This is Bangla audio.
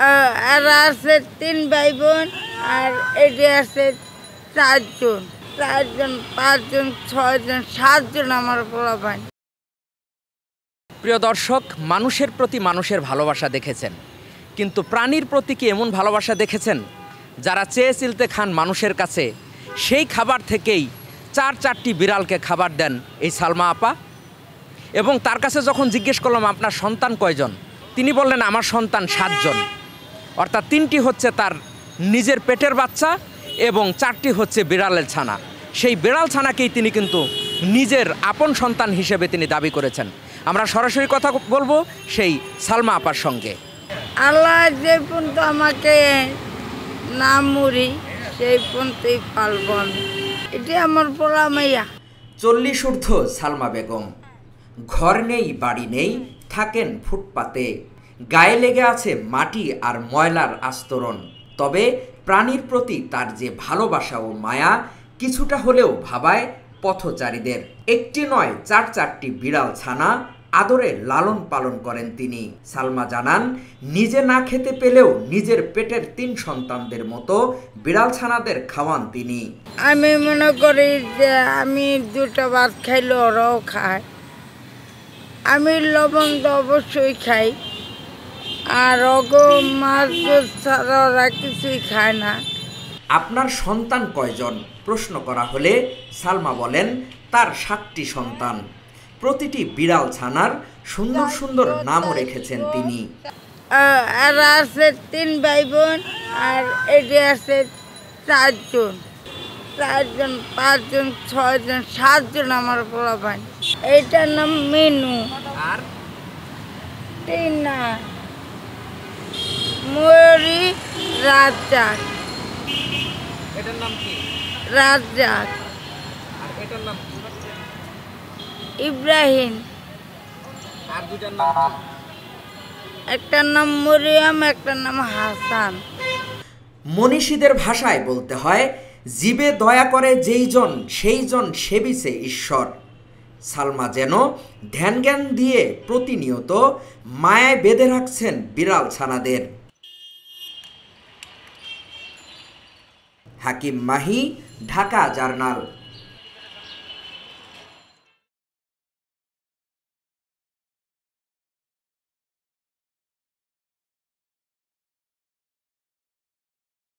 এরা আছে 3 ভাই বোন আর এটি আছে 4 জন 5 জন 6 জন 7 জন আমার পোলাপান। প্রিয় দর্শক, মানুষের প্রতি মানুষের ভালোবাসা দেখেছেন, কিন্তু প্রাণীর প্রতি কি এমন ভালোবাসা দেখেছেন? যারা চেয়ে চিলতে খান মানুষের কাছে, সেই খাবার থেকেই 4টি বিড়ালকে খাবার দেন এই সালমা আপা। এবং তার কাছে যখন জিজ্ঞেস করলাম আপনার সন্তান কয়জন, তিনি বললেন আমার সন্তান 7 জন, অর্থাৎ 3টি হচ্ছে তার নিজের পেটের বাচ্চা এবং 4টি হচ্ছে বিড়ালের ছানা। সেই বিড়াল ছানাকেই তিনি কিন্তু নিজের আপন সন্তান হিসেবে তিনি দাবি করেছেন। আমরা সরাসরি কথা বলবো সেই সালমা আপার সঙ্গে। আল্লাহ যে পর্যন্ত আমাকে না মরি সেই পর্যন্তই পালব আমি। এটি আমার পোলা মাইয়া। 40 ঊর্ধ্ব সালমা বেগম, ঘর নেই বাড়ি নেই, থাকেন ফুটপাতে, গায়ে লেগে আছে মাটি আর ময়লার আস্তরণ। তবে প্রাণীর প্রতি তার যে ভালোবাসা ও মায়া কিছুটা হলেও ভাবায় পথচারীদের। একটি নয় 4টি বিড়াল ছানা আদরে লালন পালন করেন তিনি। সালমা জানান, নিজে না খেতে পেলেও নিজের পেটের 3 সন্তানদের মতো বিড়াল ছানাদের খাওয়ান তিনি। আমি মনে করি যে আমি 2টা ভাত খাইলে ওরাও খায়। আমি লবণ তো অবশ্যই খাই, আর ওগো মাছ ছাড়া ওরা কিছুই খায় না। আপনার সন্তান কয়জন প্রশ্ন করা হলে সালমা বলেন তার 7টি সন্তান। প্রতিটি বিড়াল ছানার সুন্দর সুন্দর নামও রেখেছেন তিনি। এরা আছে 3 ভাই বোন আর এটি আছে 4 জন 5 জন 6 জন 7 জন আমার পোলাপান। এইটার নাম মিনু, আর টিনা, ময়ূরী, রাজ্জাক। এটার নাম কি? রাজ্জাক, আর এটার নাম কি? ইব্রাহিম। আর 2টার নাম কি? একটার নাম মরিয়ম, একটার নাম হাসান। মনীষীদের ভাষায় বলতে হয়, জীবে দয়া করে যেই জন সেই জন সেবিছে ঈশ্বর। সালমা যেন ধ্যান জ্ঞান দিয়ে প্রতিনিয়ত মায়ায় বেঁধে রাখছেন বিড়াল ছানাদের। হাকিম মাহি, ঢাকা জার্নাল।